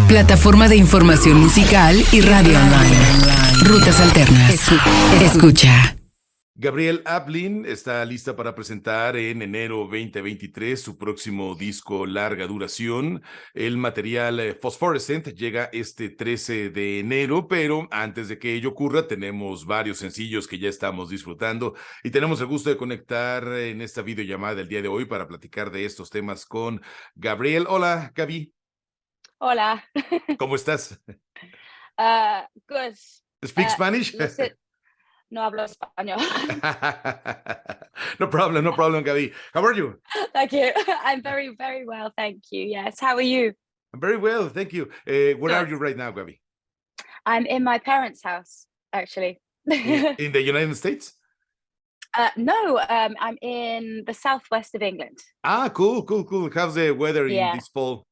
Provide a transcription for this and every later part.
Plataforma de información musical y radio online. Rutas Alternas. Escucha. Gabrielle Aplin está lista para presentar en enero 2023 su próximo disco larga duración. El material Phosphorescent llega este 13 de enero, pero antes de que ello ocurra tenemos varios sencillos que ya estamos disfrutando y tenemos el gusto de conectar en esta videollamada del día de hoy para platicar de estos temas con Gabrielle. Hola, Gaby. Hola. ¿Cómo estás? Good. Speak Spanish? No hablo español. No problem, Gaby. How are you? Thank you. I'm very, very well, thank you. Yes. How are you? I'm very well, thank you. Where are Good. you right now, Gaby? I'm in my parents' house, actually. In the United States? No, I'm in the southwest of England. Ah, cool. How's the weather in this fall?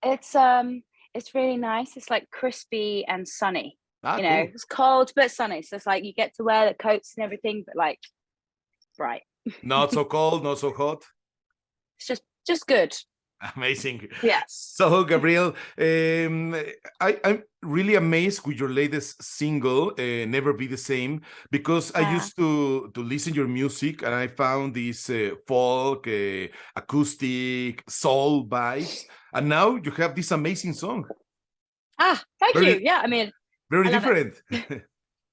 It's really nice. It's like crispy and sunny. Ah, You know, cool. it's cold but sunny. So it's like you get to wear the coats and everything, but like bright. Not so cold, not so hot. It's just good. Amazing. Yeah. So, Gabrielle, I'm really amazed with your latest single, "Never Be the Same," because I used to listen your music and I found this folk, acoustic, soul vibes, and now you have this amazing song. Thank you. Yeah, I mean, Very I love different.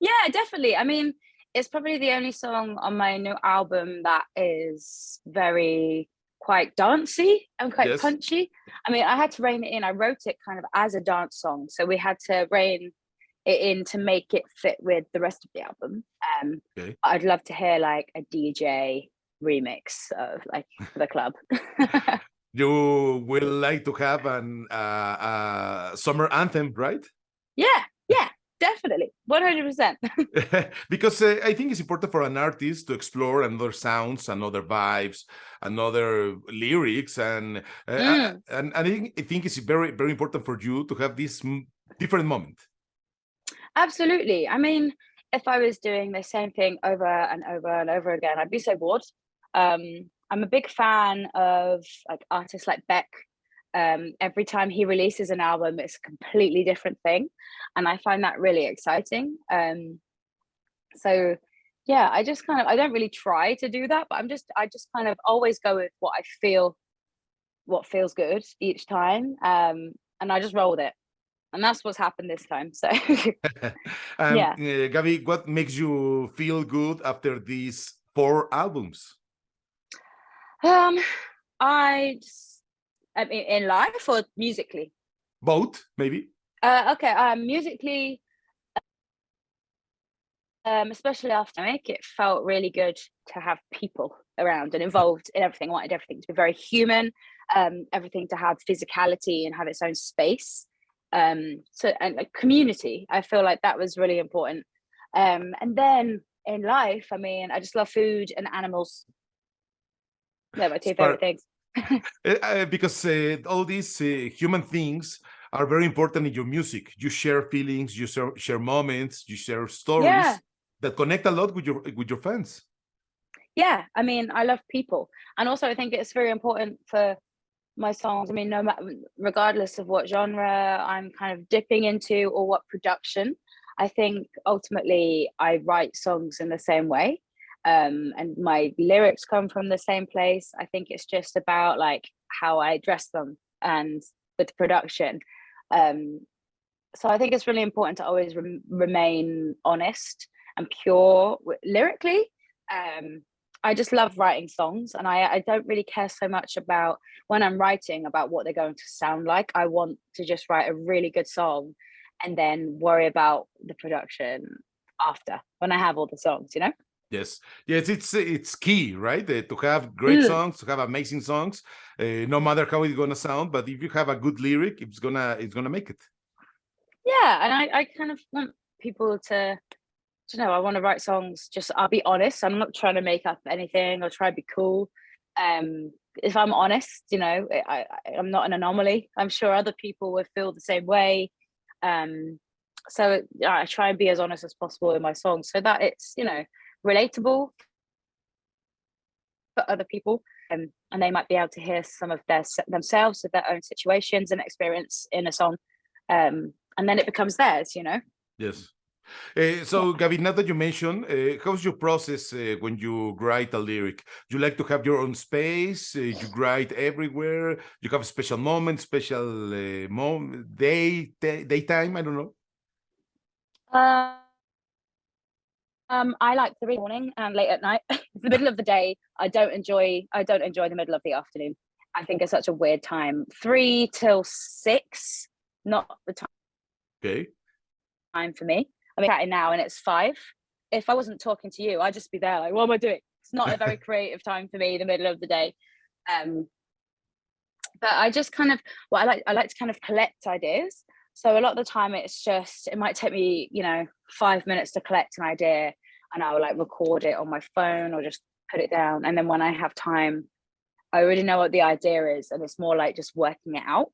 yeah, definitely. I mean, it's probably the only song on my new album that is very quite dancey and quite Yes. punchy. I mean, I had to rein it in. I wrote it kind of as a dance song, so we had to rein it in to make it fit with the rest of the album. Okay. I'd love to hear like a DJ remix of like the club. You will like to have an summer anthem, right? Yeah, definitely, 100%. Because I think it's important for an artist to explore another sounds, another vibes, another lyrics, and I think it's very, very important for you to have this different moment. Absolutely. I mean, if I was doing the same thing over and over and over again, I'd be so bored. I'm a big fan of like artists like Beck. Every time he releases an album, it's a completely different thing, and I find that really exciting. So yeah, I don't really try to do that, but I just kind of always go with what feels good each time, and I just roll with it, and that's what's happened this time. So yeah. Gaby, what makes you feel good after these 4 albums? I mean, in life or musically? Both, maybe. Okay. Musically, especially after it felt really good to have people around and involved in everything. I wanted everything to be very human, everything to have physicality and have its own space. And like community, I feel like that was really important. And then in life, I mean, I just love food and animals. They're my 2 favorite things. Because all these human things are very important in your music. You share feelings, you share moments, you share stories that connect a lot with your fans. Yeah, I mean, I love people, and also I think it's very important for my songs. I mean, no matter, regardless of what genre I'm kind of dipping into or what production, I think ultimately I write songs in the same way. And my lyrics come from the same place. I think it's just about like how I dress them and with production. So I think it's really important to always remain honest and pure lyrically. I just love writing songs, and I don't really care so much about when I'm writing about what they're going to sound like. I want to just write a really good song and then worry about the production after, when I have all the songs, you know? Yes, it's key, right? To have great songs, to have amazing songs, no matter how it's gonna sound. But if you have a good lyric, it's gonna make it. Yeah, and I kind of want people to, you know, I want to write songs. Just I'll be honest. I'm not trying to make up anything or try to be cool. If I'm honest, you know, I'm not an anomaly. I'm sure other people would feel the same way. So I try and be as honest as possible in my songs, so that it's, you know, relatable for other people, and they might be able to hear some of themselves with their own situations and experience in a song, and then it becomes theirs, you know. Yes. So, Gabi, now that you mentioned, how's your process when you write a lyric? You like to have your own space? You write everywhere? You have a special moment, special daytime? I don't know. I like the morning and late at night. The middle of the day, I don't enjoy the middle of the afternoon. I think it's such a weird time. 3 till 6, not the time. Okay. Time for me. I'm chatting now and it's 5. If I wasn't talking to you, I'd just be there like, what am I doing? It's not a very creative time for me, the middle of the day. But I just kind of, I like to kind of collect ideas. So a lot of the time it might take me, 5 minutes to collect an idea, and I will like record it on my phone or just put it down. And then when I have time, I already know what the idea is, and it's more like just working it out.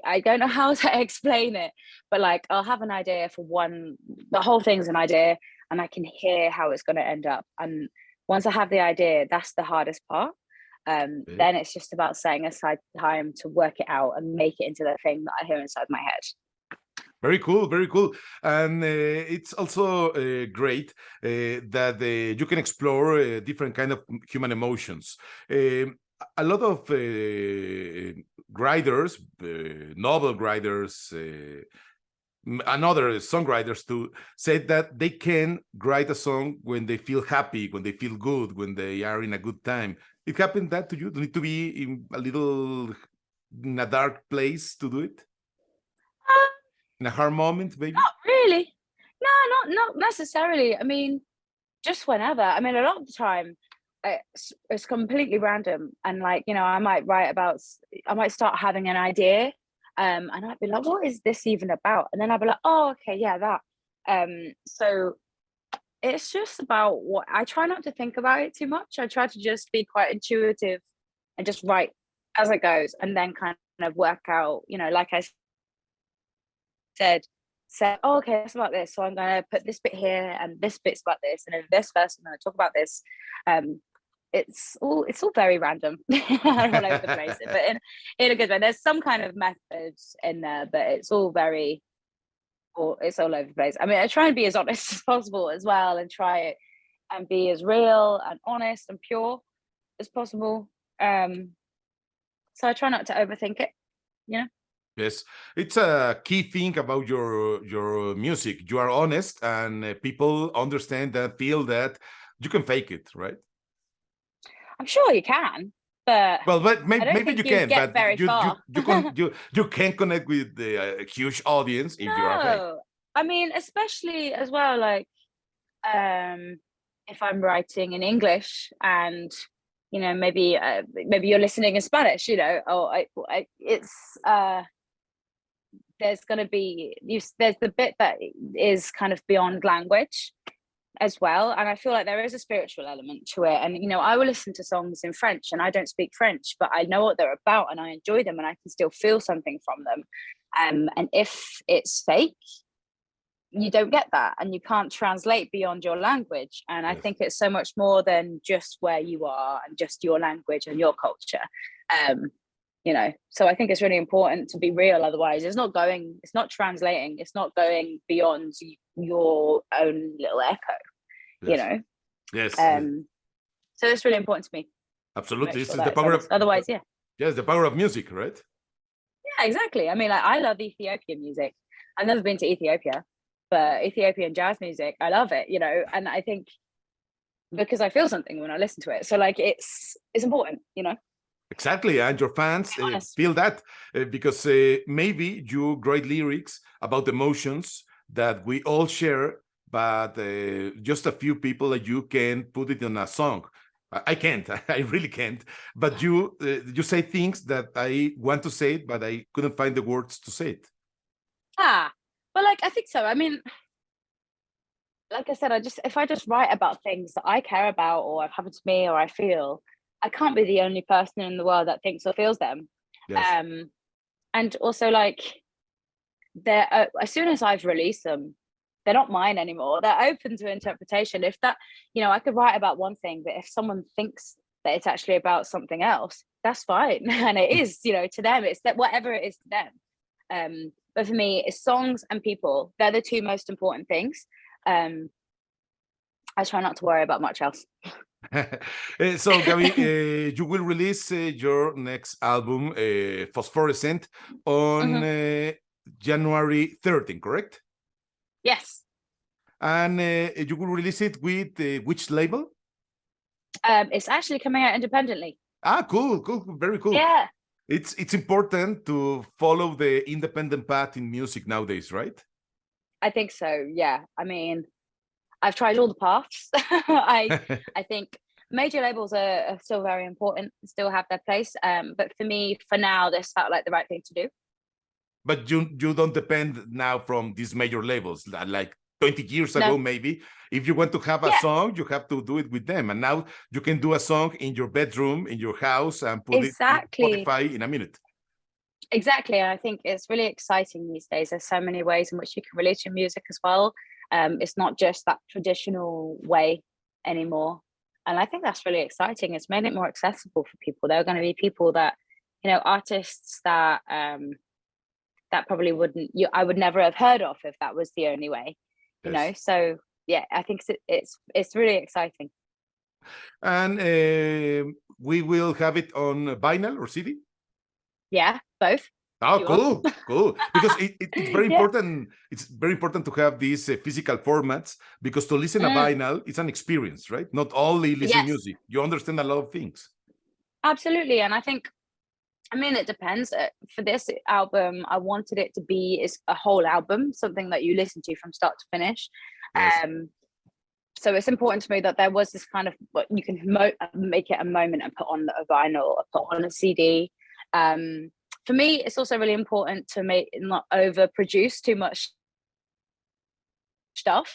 I don't know how to explain it, but like I'll have an idea for the whole thing's an idea, and I can hear how it's going to end up. And once I have the idea, that's the hardest part. Then it's just about setting aside time to work it out and make it into the thing that I hear inside my head. Very cool, very cool. And it's also great that you can explore different kind of human emotions. A lot of writers, novel writers, and other songwriters too, said that they can write a song when they feel happy, when they feel good, when they are in a good time. It happened that to you? Do you need to be in a dark place to do it? In a hard moment, maybe? Not really. No, not necessarily. I mean, just whenever. I mean, a lot of the time, it's completely random. And like, I might start having an idea, and I'd be like, what is this even about? And then I'd be like, oh, okay, yeah, that. So it's just about what I try not to think about it too much. I try to just be quite intuitive and just write as it goes, and then kind of work out, like I said, oh, okay, it's about this. So I'm going to put this bit here, and this bit's about this, and in this verse, I'm going to talk about this. It's all very random, all over the place, but in a good way. There's some kind of methods in there, but it's all all over the place. I mean, I try and be as honest as possible as well, and try it and be as real and honest and pure as possible. So I try not to overthink it, Yes, it's a key thing about your music. You are honest, and people understand that, feel that. You can fake it, right? I'm sure you can, but maybe you can, but very far. you can connect with the huge audience if you are fake. I mean, especially as well, like if I'm writing in English and maybe you're listening in Spanish, there's going to be there's the bit that is kind of beyond language as well, and I feel like there is a spiritual element to it. And I will listen to songs in French, and I don't speak French, but I know what they're about, and I enjoy them, and I can still feel something from them. And if it's fake, you don't get that, and you can't translate beyond your language. And I think it's so much more than just where you are and just your language and your culture. So I think it's really important to be real. Otherwise, it's not translating, it's not going beyond your own little echo, Yes. So it's really important to me. Absolutely. This is the power of, otherwise, yes, the power of music, right? Yeah, exactly. I mean, I love Ethiopian music. I've never been to Ethiopia, but Ethiopian jazz music, I love it, and I think because I feel something when I listen to it. So like it's important, Exactly, and your fans feel that because maybe you write lyrics about emotions that we all share, but just a few people that you can put it in a song. I can't, I really can't. But you say things that I want to say it, but I couldn't find the words to say it. Well, like I think so. I mean, like I said, if I just write about things that I care about or have happened to me or I feel, I can't be the only person in the world that thinks or feels them. Yes. And also, like, they're as soon as I've released them, they're not mine anymore. They're open to interpretation. If that, I could write about one thing, but if someone thinks that it's actually about something else, that's fine. And it is, you know, to them, it's that whatever it is to them. But for me, it's songs and people. They're the two most important things. I try not to worry about much else. So, Gabi, you will release your next album, Phosphorescent, on January 13th, correct? Yes. And you will release it with which label? It's actually coming out independently. Cool, very cool. Yeah. It's important to follow the independent path in music nowadays, right? I think so, yeah. I mean, I've tried all the paths. I think major labels are still very important, still have their place. But for me, for now, this felt like the right thing to do. But you don't depend now from these major labels, like 20 years ago, maybe. If you want to have a song, you have to do it with them. And now you can do a song in your bedroom, in your house, and put it on Spotify in a minute. Exactly. And I think it's really exciting these days. There's so many ways in which you can relate to music as well. It's not just that traditional way anymore. And I think that's really exciting. It's made it more accessible for people. There are going to be people that, you know, artists that that probably I would never have heard of if that was the only way, you know. So yeah, I think it's really exciting. And we will have it on vinyl or CD? Yeah, both. Oh, cool. Because it's very important. It's very important to have these physical formats, because to listen to vinyl, it's an experience, right? Not only listen music. You understand a lot of things. Absolutely. And I think, I mean, it depends. For this album, I wanted it to be a whole album, something that you listen to from start to finish. Yes. So it's important to me that there was this kind of, you can make it a moment and put on a vinyl or put on a CD. For me, it's also really important to not overproduce too much stuff.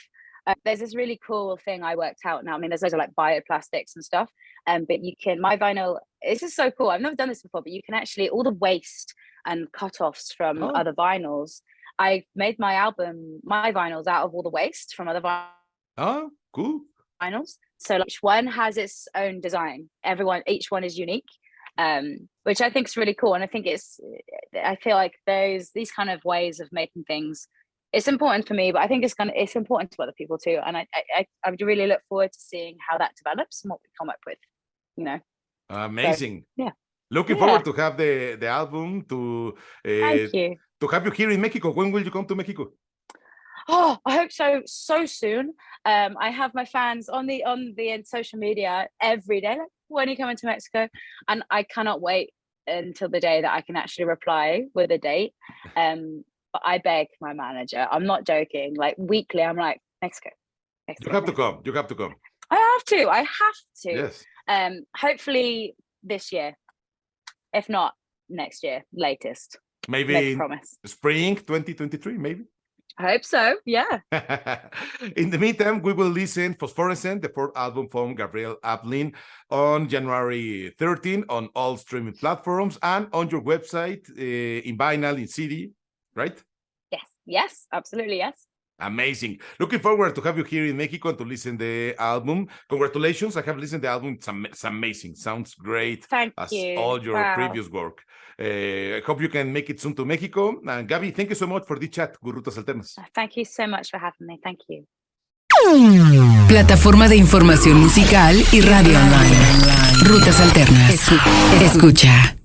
There's this really cool thing I worked out now. I mean, there's loads of like bioplastics and stuff. But my vinyl, this is so cool. I've never done this before, but you can actually, all the waste and cut-offs from other vinyls. I made my vinyls out of all the waste from other vinyls. Oh, cool. Vinyls. So like, each one has its own design. Each one is unique. Which I think is really cool. And I feel like these kind of ways of making things, it's important for me, but I think it's important to other people too. And I would really look forward to seeing how that develops and what we come up with, you know. Amazing. So, yeah. Looking forward to have the album, to Thank you. To have you here in Mexico. When will you come to Mexico? Oh, I hope so soon. I have my fans on the social media every day, like, when are you coming to Mexico? And I cannot wait until the day that I can actually reply with a date. But I beg my manager, I'm not joking, like weekly, I'm like, Mexico. You have to come. You have to come. I have to. Yes. Hopefully this year. If not, next year, latest. Maybe promise. Spring 2023, maybe. I hope so, yeah. In the meantime, we will listen Phosphorescent, the fourth album from Gabrielle Aplin, on January 13 on all streaming platforms and on your website, in vinyl, in CD, right? Yes, absolutely, yes. Amazing. Looking forward to have you here in Mexico and to listen to the album. Congratulations. I have listened to the album. It's amazing. Sounds great. Thank as you. All your previous work. I hope you can make it soon to Mexico. And Gabi, thank you so much for this chat with Rutas Alternas. Thank you so much for having me. Thank you. Plataforma de información musical y radio online. Rutas Alternas. Escucha.